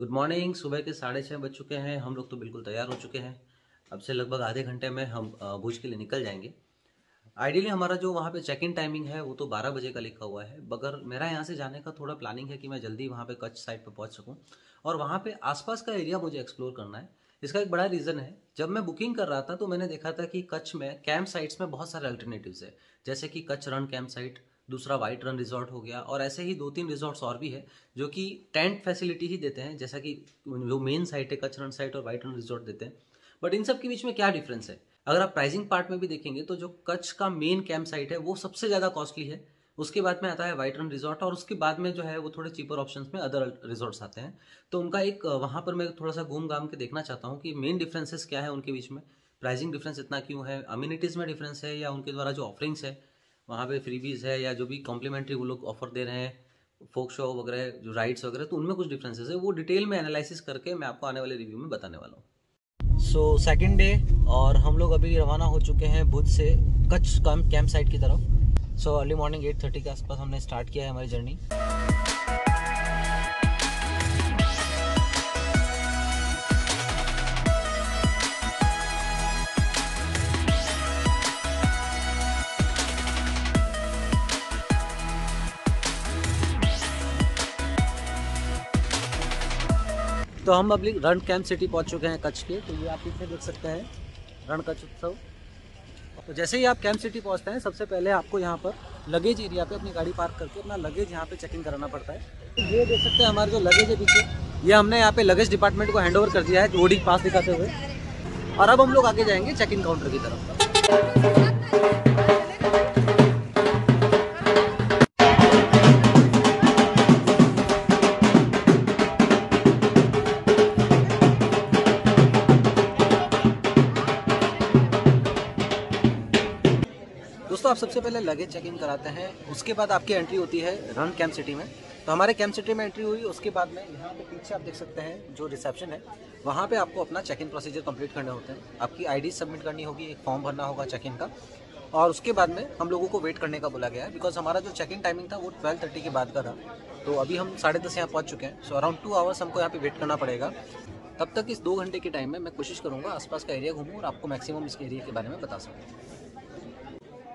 Good morning. सुबह के 6:30 बज चुके हैं। हम लोग तो बिल्कुल तैयार हो चुके हैं। अब से लगभग आधे घंटे में हम भुज के लिए निकल जाएंगे। आइडियली हमारा जो वहाँ पे चेक इन टाइमिंग है वो तो 12 बजे का लिखा हुआ है, मगर मेरा यहाँ से जाने का थोड़ा प्लानिंग है कि मैं जल्दी वहाँ पे कच्छ साइड पे पहुँच सकूँ और वहाँ पे आसपास का एरिया मुझे एक्सप्लोर करना है। इसका एक बड़ा रीज़न है, जब मैं बुकिंग कर रहा था तो मैंने देखा था कि कच्छ में कैंप साइट्स में बहुत सारे अल्टरनेटिव्स है, जैसे कि कच्छ रन कैंप साइट, दूसरा वाइट रन रिजॉर्ट हो गया, और ऐसे ही 2-3 रिजॉर्ट्स और भी है जो कि टेंट फैसिलिटी ही देते हैं, जैसा कि जो मेन साइट है कच्छ रन साइट और वाइट रन रिजॉर्ट देते हैं। बट इन सब के बीच में क्या डिफरेंस है, अगर आप प्राइसिंग पार्ट में भी देखेंगे तो जो कच्छ का मेन कैंप साइट है वो सबसे ज़्यादा कॉस्टली है। उसके बाद में आता है वाइट रन रिजॉर्ट, और उसके बाद में जो है वो थोड़े चीपर ऑप्शंस में अदर रिजॉर्ट्स आते हैं। तो उनका एक वहाँ पर मैं थोड़ा सा घूम घाम के देखना चाहता हूँ कि मेन डिफरेंसेस क्या है उनके बीच में, प्राइसिंग डिफरेंस इतना क्यों है, अम्यूनिटीज़ में डिफरेंस है या उनके द्वारा जो ऑफरिंग्स है वहाँ पे फ्रीबीज है या जो भी कॉम्प्लीमेंट्री वो लोग ऑफर दे रहे हैं, फोक शो वगैरह जो राइड्स वगैरह, तो उनमें कुछ डिफरेंसेस है। वो डिटेल में एनालिसिस करके मैं आपको आने वाले रिव्यू में बताने वाला हूँ। सो सेकेंड डे, और हम लोग अभी रवाना हो चुके हैं भुज से कच्छ कैंप साइट की तरफ। सो अर्ली मॉर्निंग 8:30 के आसपास हमने स्टार्ट किया है हमारी जर्नी। तो हम अभी रण कैंप सिटी पहुंच चुके हैं कच्छ के। तो ये आप पीछे देख सकते हैं रण कच्छ उत्सव। तो जैसे ही आप कैंप सिटी पहुंचते हैं, सबसे पहले आपको यहाँ पर लगेज एरिया पे अपनी गाड़ी पार्क करके अपना लगेज यहाँ पे चेक इन कराना पड़ता है। तो ये देख सकते हैं हमारे जो लगेज है पीछे, ये हमने यहाँ पे लगेज डिपार्टमेंट को हैंड ओवर कर दिया है बोर्डिंग पास दिखाते हुए। और अब हम लोग आगे जाएंगे चेक इन काउंटर की तरफ। दोस्तों, आप सबसे पहले लगेज चेक इन कराते हैं, उसके बाद आपकी एंट्री होती है रन कैंप सिटी में। तो हमारे कैंप सिटी में एंट्री हुई, उसके बाद में यहाँ पे पीछे आप देख सकते हैं जो रिसेप्शन है, वहाँ पे आपको अपना चेक इन प्रोसीजर कंप्लीट करने होते हैं। आपकी आईडी सबमिट करनी होगी, एक फॉर्म भरना होगा चेक इन का, और उसके बाद में हम लोगों को वेट करने का बोला गया है, बिकॉज हमारा जो चेक इन टाइमिंग था वो 12:30 के बाद का था। तो अभी हम 10:30 यहाँ पहुँच चुके हैं। सो अराउंड 2 आवर्स हमको यहाँ पे वेट करना पड़ेगा। तब तक इस 2 घंटे के टाइम में मैं कोशिश करूँगा आसपास का एरिया घूमूँ और आपको मैक्सिमम इस एरिया के बारे में बता सकूँ।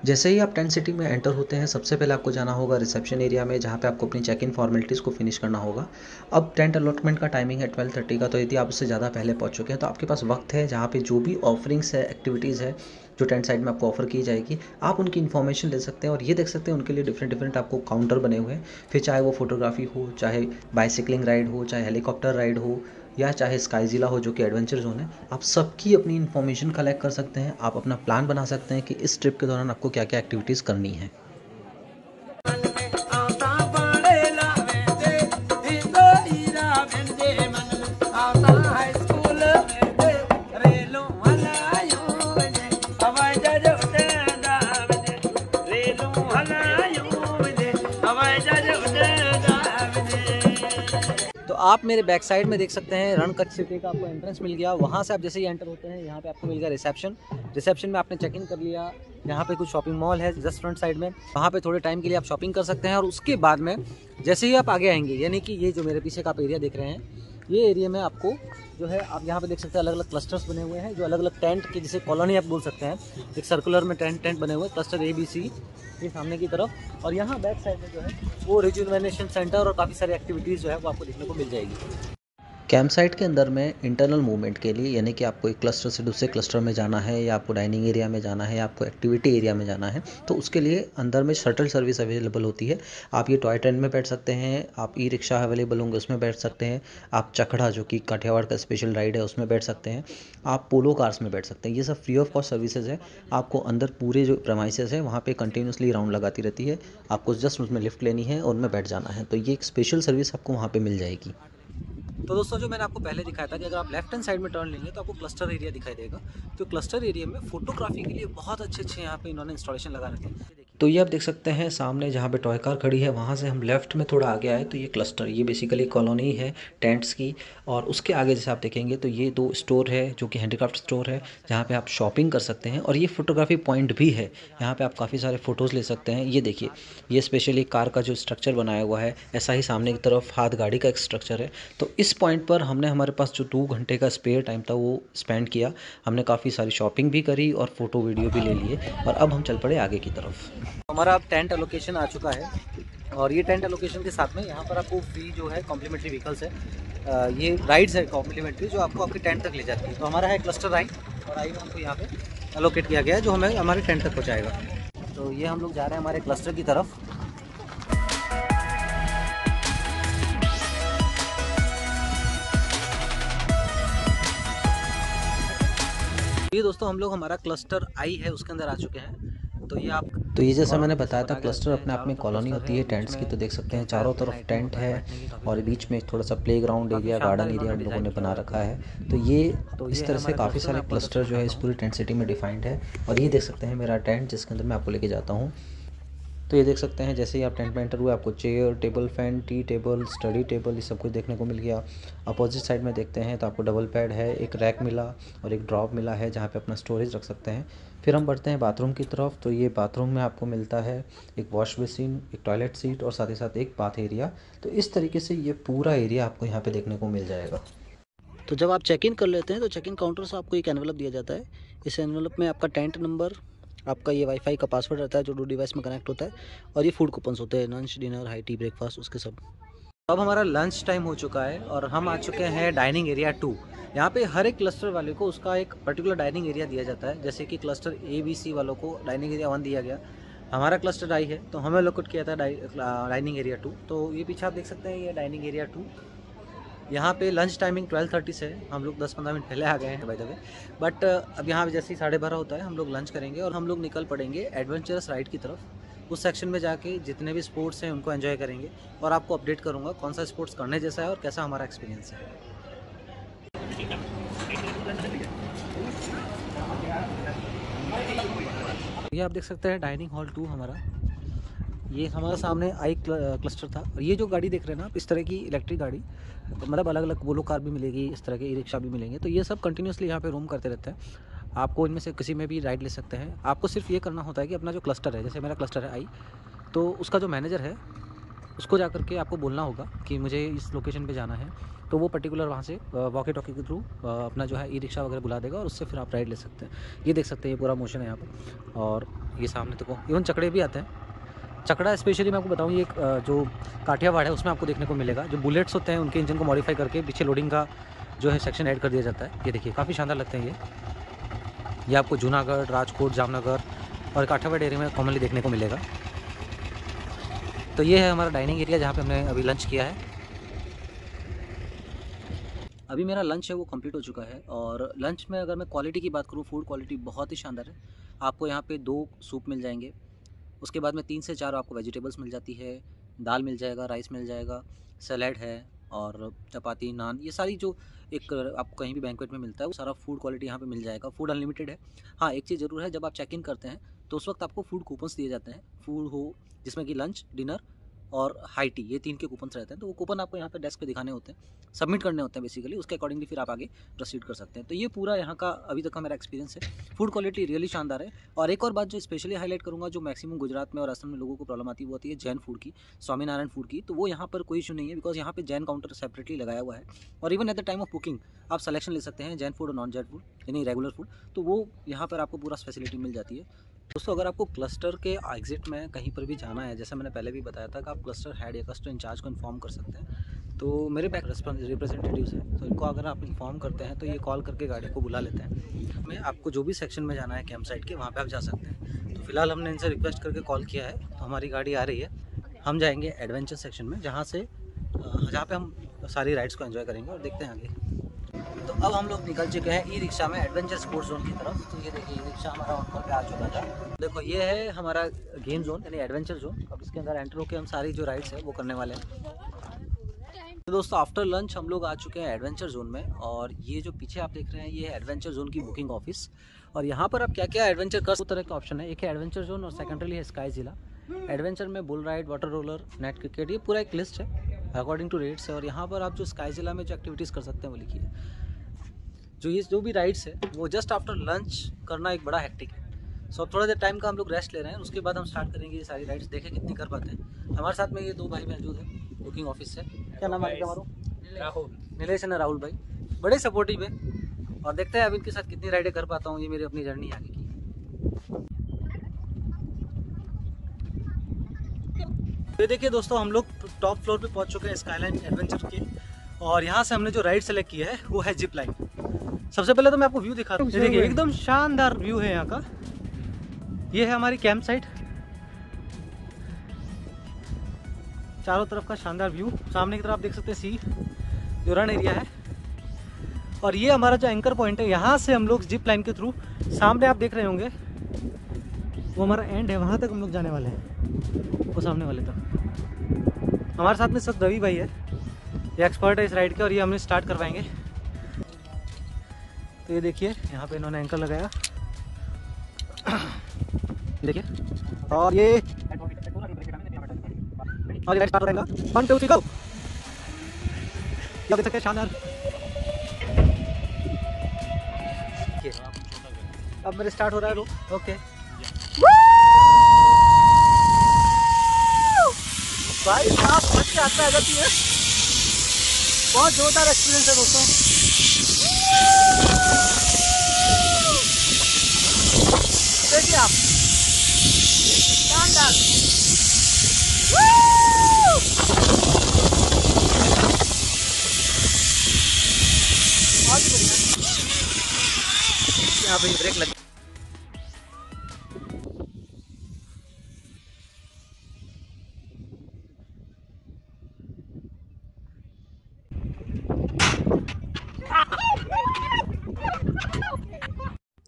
जैसे ही आप टेंट सिटी में एंटर होते हैं, सबसे पहले आपको जाना होगा रिसेप्शन एरिया में, जहाँ पे आपको अपनी चेक इन फॉर्मेलिटीज़ को फिनिश करना होगा। अब टेंट अलॉटमेंट का टाइमिंग है 12:30 का, तो यदि आप उससे ज़्यादा पहले पहुँच चुके हैं तो आपके पास वक्त है, जहाँ पे जो भी ऑफरिंग्स है, एक्टिविटीज़ है जो टेंट साइड में आपको ऑफर की जाएगी, आप उनकी इन्फॉर्मेशन ले सकते हैं। और ये देख सकते हैं उनके लिए डिफरेंट डिफरेंट आपको काउंटर बने हुए हैं। फिर चाहे वो फोटोग्राफी हो, चाहे बाइसिकलिंग राइड हो, चाहे हेलीकॉप्टर राइड हो, या चाहे स्काईजिला हो जो कि एडवेंचर जोन है, आप सबकी अपनी इन्फॉर्मेशन कलेक्ट कर सकते हैं। आप अपना प्लान बना सकते हैं कि इस ट्रिप के दौरान आपको क्या क्या एक्टिविटीज़ करनी है। तो आप मेरे बैक साइड में देख सकते हैं रण कच्छ सिटी का आपको एंट्रेंस मिल गया। वहाँ से आप जैसे ही एंटर होते हैं, यहाँ पे आपको मिल गया रिसेप्शन। रिसेप्शन में आपने चेक इन कर लिया। यहाँ पे कुछ शॉपिंग मॉल है जस्ट फ्रंट साइड में, वहाँ पे थोड़े टाइम के लिए आप शॉपिंग कर सकते हैं। और उसके बाद में जैसे ही आप आगे आएंगे, यानी कि ये जो मेरे पीछे का आप एरिया देख रहे हैं, ये एरिया में आपको जो है, आप यहाँ पे देख सकते हैं अलग अलग क्लस्टर्स बने हुए हैं, जो अलग अलग टेंट के, जिसे कॉलोनी आप बोल सकते हैं। एक सर्कुलर में टेंट बने हुए हैं, क्लस्टर ABC, ये सामने की तरफ। और यहाँ बैक साइड में जो है वो रिजुवेनेशन सेंटर और काफ़ी सारी एक्टिविटीज़ जो है वो आपको देखने को मिल जाएगी। कैंप साइट के अंदर में इंटरनल मूवमेंट के लिए, यानी कि आपको एक क्लस्टर से दूसरे क्लस्टर में जाना है, या आपको डाइनिंग एरिया में जाना है, या आपको एक्टिविटी एरिया में जाना है, तो उसके लिए अंदर में शटल सर्विस अवेलेबल होती है। आप ये टॉय ट्रेन में बैठ सकते हैं, आप ई रिक्शा अवेलेबल होंगे उसमें बैठ सकते हैं, आप चकड़ा जो कि काठियावाड़ का स्पेशल राइड है उसमें बैठ सकते हैं, आप पोलो कार्स में बैठ सकते हैं। ये सब फ्री ऑफ कॉस्ट सर्विसेज है। आपको अंदर पूरे जो प्रेमाइसेस है वहाँ पे कंटिन्यूसली राउंड लगाती रहती है, आपको जस्ट उसमें लिफ्ट लेनी है और उनमें बैठ जाना है। तो ये एक स्पेशल सर्विस आपको वहाँ पे मिल जाएगी। तो दोस्तों, जो मैंने आपको पहले दिखाया था कि अगर आप लेफ्ट हैंड साइड में टर्न लेंगे तो आपको क्लस्टर एरिया दिखाई देगा। तो क्लस्टर एरिया में फोटोग्राफी के लिए बहुत अच्छे यहाँ पे इन्होंने इंस्टॉलेशन लगा रखे हैं। ये देखिए, तो ये आप देख सकते हैं सामने जहाँ पे टॉय कार खड़ी है, वहाँ से हम लेफ़्ट में थोड़ा आगे आए तो ये क्लस्टर, ये बेसिकली कॉलोनी है टेंट्स की। और उसके आगे जैसे आप देखेंगे तो ये 2 स्टोर है जो कि हैंडीक्राफ्ट स्टोर है, जहाँ पे आप शॉपिंग कर सकते हैं। और ये फ़ोटोग्राफी पॉइंट भी है, यहाँ पे आप काफ़ी सारे फ़ोटोज़ ले सकते हैं। ये देखिए, ये स्पेशली कार का जो स्ट्रक्चर बनाया हुआ है, ऐसा ही सामने की तरफ हाथ गाड़ी का एक स्ट्रक्चर है। तो इस पॉइंट पर हमने, हमारे पास जो 2 घंटे का स्पेयर टाइम था वो स्पेंड किया। हमने काफ़ी सारी शॉपिंग भी करी और फ़ोटो वीडियो भी ले लिए, और अब हम चल पड़े आगे की तरफ। हमारा अब टेंट एलोकेशन आ चुका है, और ये टेंट एलोकेशन के साथ में यहाँ पर आपको फ्री जो है कॉम्प्लीमेंट्री व्हीकल्स है, ये राइड्स है कॉम्प्लीमेंट्री जो आपको आपके टेंट तक ले जाती है। तो हमारा है क्लस्टर राइड, और आई हमको यहाँ पे एलोकेट किया गया है जो हमें हमारे टेंट तक पहुँचाएगा। तो ये हम लोग जा रहे हैं हमारे क्लस्टर की तरफ। ये दोस्तों हम लोग, हमारा क्लस्टर आई है उसके अंदर आ चुके हैं। तो ये जैसा मैंने बताया था, क्लस्टर अपने आप में कॉलोनी होती है टेंट्स की। तो देख सकते हैं चारों तरफ टेंट है, और बीच में थोड़ा सा प्लेग्राउंड एरिया, गार्डन एरिया हम लोगों ने बना रखा है। तो ये इस तरह से काफ़ी सारे क्लस्टर जो है इस पूरी टेंट सिटी में डिफाइंड है। और ये देख सकते हैं मेरा टेंट, जिसके अंदर मैं आपको लेके जाता हूँ। तो ये देख सकते हैं जैसे ही आप टेंट में एंटर हुए, आपको chair, table fan, tea table, study table, ये सब कुछ देखने को मिल गया। अपोजिट साइड में देखते हैं तो आपको डबल बेड है, एक रैक मिला और एक ड्रॉप मिला है जहाँ पे अपना स्टोरेज रख सकते हैं। फिर हम बढ़ते हैं बाथरूम की तरफ। तो ये बाथरूम में आपको मिलता है एक वॉश बेसिन, एक टॉयलेट सीट और साथ ही साथ एक बाथ एरिया। तो इस तरीके से ये पूरा एरिया आपको यहाँ पे देखने को मिल जाएगा। तो जब आप चेक इन कर लेते हैं तो चेक इन काउंटर से आपको एक एनवलप दिया जाता है। इस एनवलप में आपका टेंट नंबर, आपका ये वाईफाई का पासवर्ड रहता है जो 2 डिवाइस में कनेक्ट होता है, और ये फूड कूपन्स होते हैं, lunch, dinner, high tea, breakfast, उसके सब। अब हमारा लंच टाइम हो चुका है और हम आ चुके हैं डाइनिंग एरिया 2। यहाँ पे हर एक क्लस्टर वाले को उसका एक पर्टिकुलर डाइनिंग एरिया दिया जाता है। जैसे कि क्लस्टर ABC वालों को डाइनिंग एरिया 1 दिया गया, हमारा क्लस्टर आई है तो हमें लोकेट किया था डाइनिंग एरिया 2। तो ये पीछे आप देख सकते हैं, ये डाइनिंग एरिया 2। यहाँ पे लंच टाइमिंग 12:30 से है, हम लोग 10-15 मिनट पहले आ गए हैं बाय द वे। बट अब यहाँ जैसे ही 12:30 होता है हम लोग लंच करेंगे और हम लोग निकल पड़ेंगे एडवेंचरस राइड की तरफ। उस सेक्शन में जाके जितने भी स्पोर्ट्स हैं उनको एंजॉय करेंगे, और आपको अपडेट करूँगा कौन सा स्पोर्ट्स करने जैसा है और कैसा हमारा एक्सपीरियंस है। ये आप देख सकते हैं डाइनिंग हॉल 2 हमारा। ये हमारा सामने आई क्लस्टर था, और ये जो गाड़ी देख रहे हैं ना आप, इस तरह की इलेक्ट्रिक गाड़ी, मतलब अलग अलग बोलो कार भी मिलेगी, इस तरह के ई रिक्शा भी मिलेंगे। तो ये सब कंटिन्यूसली यहाँ पे रूम करते रहते हैं। आपको इनमें से किसी में भी राइड ले सकते हैं। आपको सिर्फ ये करना होता है कि अपना जो क्लस्टर है, जैसे मेरा क्लस्टर है आई, तो उसका जो मैनेजर है उसको जा करके आपको बोलना होगा कि मुझे इस लोकेशन पे जाना है, तो वो पर्टिकुलर वहाँ से वॉकी टॉकी के थ्रू अपना जो है ई रिक्शा वगैरह बुला देगा, और उससे फिर आप राइड ले सकते हैं। ये देख सकते हैं ये पूरा मोशन है यहाँ पर, और ये सामने तो इवन चकड़े भी आते हैं। चकड़ा स्पेशली मैं आपको बताऊँ, ये जो काठियावाड़ है उसमें आपको देखने को मिलेगा। जो बुलेट्स होते हैं उनके इंजन को मॉडिफाई करके पीछे लोडिंग का जो है सेक्शन ऐड कर दिया जाता है। ये देखिए काफ़ी शानदार लगते हैं ये आपको जूनागढ़, राजकोट, जामनगर और काठियावाड़ एरिया में कॉमनली देखने को मिलेगा। तो ये है हमारा डाइनिंग एरिया जहाँ पे हमने अभी लंच किया है। अभी मेरा लंच है वो कंप्लीट हो चुका है, और लंच में अगर मैं क्वालिटी की बात करूँ, फूड क्वालिटी बहुत ही शानदार है। आपको यहाँ पे 2 सूप मिल जाएंगे, उसके बाद में 3 से 4 आपको वेजिटेबल्स मिल जाती है, दाल मिल जाएगा, राइस मिल जाएगा, सैलेड है, और चपाती, नान, ये सारी जो एक आपको कहीं भी बैंक्वेट में मिलता है वो सारा फूड क्वालिटी यहाँ पे मिल जाएगा। फूड अनलिमिटेड है। हाँ, एक चीज़ ज़रूर है, जब आप चेक इन करते हैं तो उस वक्त आपको फूड कूपन्स दिए जाते हैं। फूड हो जिसमें कि लंच, डिनर और हाई टी, ये 3 के कूपन्स रहते हैं। तो वो कूपन आपको यहाँ पे डेस्क पे दिखाने होते हैं, सबमिट करने होते हैं बेसिकली। उसके अकॉर्डिंगली फिर आप आगे प्रोसीड कर सकते हैं। तो ये पूरा यहाँ का अभी तक का मेरा एक्सपीरियंस है। फूड क्वालिटी रियली शानदार है। और एक और बात जो स्पेशली हाईलाइट करूँगा, जो मैक्सिमम गुजरात में और असम में लोगों को प्रॉब्लम आती है, वो आती है जैन फूड की, स्वामीनारायण फूड की। तो वो यहाँ पर कोई इशू नहीं है, बिकॉज यहाँ पे जैन काउंटर सेपरेटली लगाया हुआ है, और even at the time of booking आप सिलेक्शन ले सकते हैं, जैन फूड और नॉन जैन फूड, यानी रेगुलर फूड। तो वो यहाँ पर आपको पूरा फैसिलिटी मिल जाती है। दोस्तों, अगर आपको क्लस्टर के एग्जिट में कहीं पर भी जाना है, जैसा मैंने पहले भी बताया था कि आप क्लस्टर हेड या क्लस्टर इंचार्ज को इन्फॉर्म कर सकते हैं। तो मेरे बैक रिप्रेजेंटेटिव्स हैं, तो इनको अगर आप इन्फॉर्म करते हैं तो ये कॉल करके गाड़ी को बुला लेते हैं। मैं आपको जो भी सेक्शन में जाना है कैंप साइट के, वहाँ पे आप जा सकते हैं। तो फिलहाल हमने इनसे रिक्वेस्ट करके कॉल किया है, तो हमारी गाड़ी आ रही है। हम जाएंगे एडवेंचर सेक्शन में, जहाँ पे हम सारी राइड्स को एंजॉय करेंगे, और देखते हैं आगे। तो अब हम लोग निकल चुके हैं ई रिक्शा में एडवेंचर स्पोर्ट्स जोन की तरफ। तो ये देखिए ई रिक्शा हमारा वहाँ पे आ चुका था। देखो ये है हमारा गेम जोन, यानी एडवेंचर जोन। अब इसके अंदर एंटर होकर हम सारी जो राइड्स है वो करने वाले हैं। तो दोस्तों आफ्टर लंच हम लोग आ चुके हैं एडवेंचर जोन में, और ये जो पीछे आप देख रहे हैं ये है एडवेंचर जोन की बुकिंग ऑफिस। और यहाँ पर आप क्या क्या एडवेंचर कर, दो तरह का ऑप्शन है, एक है एडवेंचर जोन और सेकेंडरी है स्काई जिला। एडवेंचर में bull ride, water roller, net cricket, ये पूरा एक लिस्ट है अकॉर्डिंग टू रेट्स है। और यहाँ पर आप जो स्काई जिला में जो एक्टिविटीज़ कर सकते हैं वो लिखिए। जो भी राइड्स है वो जस्ट आफ्टर लंच करना एक बड़ा हेक्टिक है। सो थोड़ा देर टाइम का हम लोग रेस्ट ले रहे हैं, उसके बाद हम स्टार्ट करेंगे ये सारी राइड्स, देखें कितनी कर पाते हैं। हमारे साथ में ये दो भाई मौजूद हैं बुकिंग ऑफिस से। क्या नाम है हमारा? राहुल, नीलेश है ना, राहुल भाई बड़े सपोर्टिव है। और देखते हैं अब इनके साथ कितनी राइडें कर पाता हूँ, ये मेरी अपनी जर्नी आगे की। तो देखिए दोस्तों हम लोग टॉप फ्लोर पे पहुंच चुके हैं स्काईलाइन एडवेंचर के, और यहाँ से हमने जो राइड सेलेक्ट किया है वो है जिप लाइन। सबसे पहले तो मैं आपको व्यू दिखाता हूँ, देखिए एकदम शानदार व्यू है यहाँ का। ये है हमारी कैंप साइट, चारों तरफ का शानदार व्यू। सामने की तरफ आप देख सकते हैं सी, जो रन एरिया है। और ये हमारा जो एंकर पॉइंट है, यहाँ से हम लोग जिप लाइन के थ्रू, सामने आप देख रहे होंगे वो हमारा एंड है, वहाँ तक हम लोग जाने वाले हैं, वो सामने वाले तक। हमारे साथ में इस वक्त रवि भाई है, ये एक्सपर्ट है इस राइड के, और ये हमें स्टार्ट करवाएंगे। तो ये देखिए यहाँ पे इन्होंने एंकर लगाया, देखिए। और ये स्टार्ट हो रहेगा, 1 2 3 गो। देख सकते हैं शानदार। अब मेरे स्टार्ट हो रहा है रो, ओके। भाई साहब मजा आता है, जाती है, बहुत जोरदार एक्सपीरियंस है दोस्तों। देखिए आप, शानदार। बहुत बढ़िया। यहाँ पे ब्रेक लग,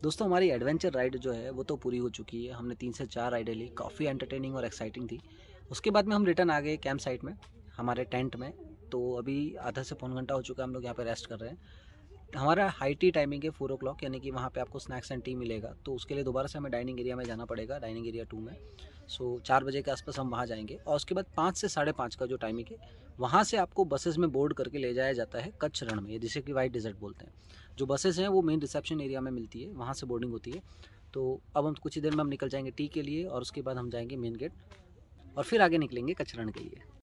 दोस्तों हमारी एडवेंचर राइड जो है वो तो पूरी हो चुकी है। हमने 3 से 4 राइडें ली, काफ़ी एंटरटेनिंग और एक्साइटिंग थी। उसके बाद में हम रिटर्न आ गए कैंप साइट में, हमारे टेंट में। तो अभी आधा से पौन घंटा हो चुका है, हम लोग यहाँ पे रेस्ट कर रहे हैं। हमारा हाई टी टाइमिंग है 4 o'clock, यानी कि वहाँ पे आपको स्नैक्स एंड टी मिलेगा। तो उसके लिए दोबारा से हमें डाइनिंग एरिया में जाना पड़ेगा, डाइनिंग एरिया 2 में। सो 4 बजे के आसपास हम वहाँ जाएंगे, और उसके बाद 5 से 5:30 का जो टाइमिंग है, वहाँ से आपको बसेस में बोर्ड करके ले जाया जाता है कच्छ रण में, जिसे कि वाइट डिजर्ट बोलते हैं। जो बसेस हैं वो मेन रिसेप्शन एरिया में मिलती है, वहाँ से बोर्डिंग होती है। तो अब हम कुछ ही देर में हम निकल जाएंगे टी के लिए, और उसके बाद हम जाएंगे मेन गेट, और फिर आगे निकलेंगे कच्छ रण के लिए।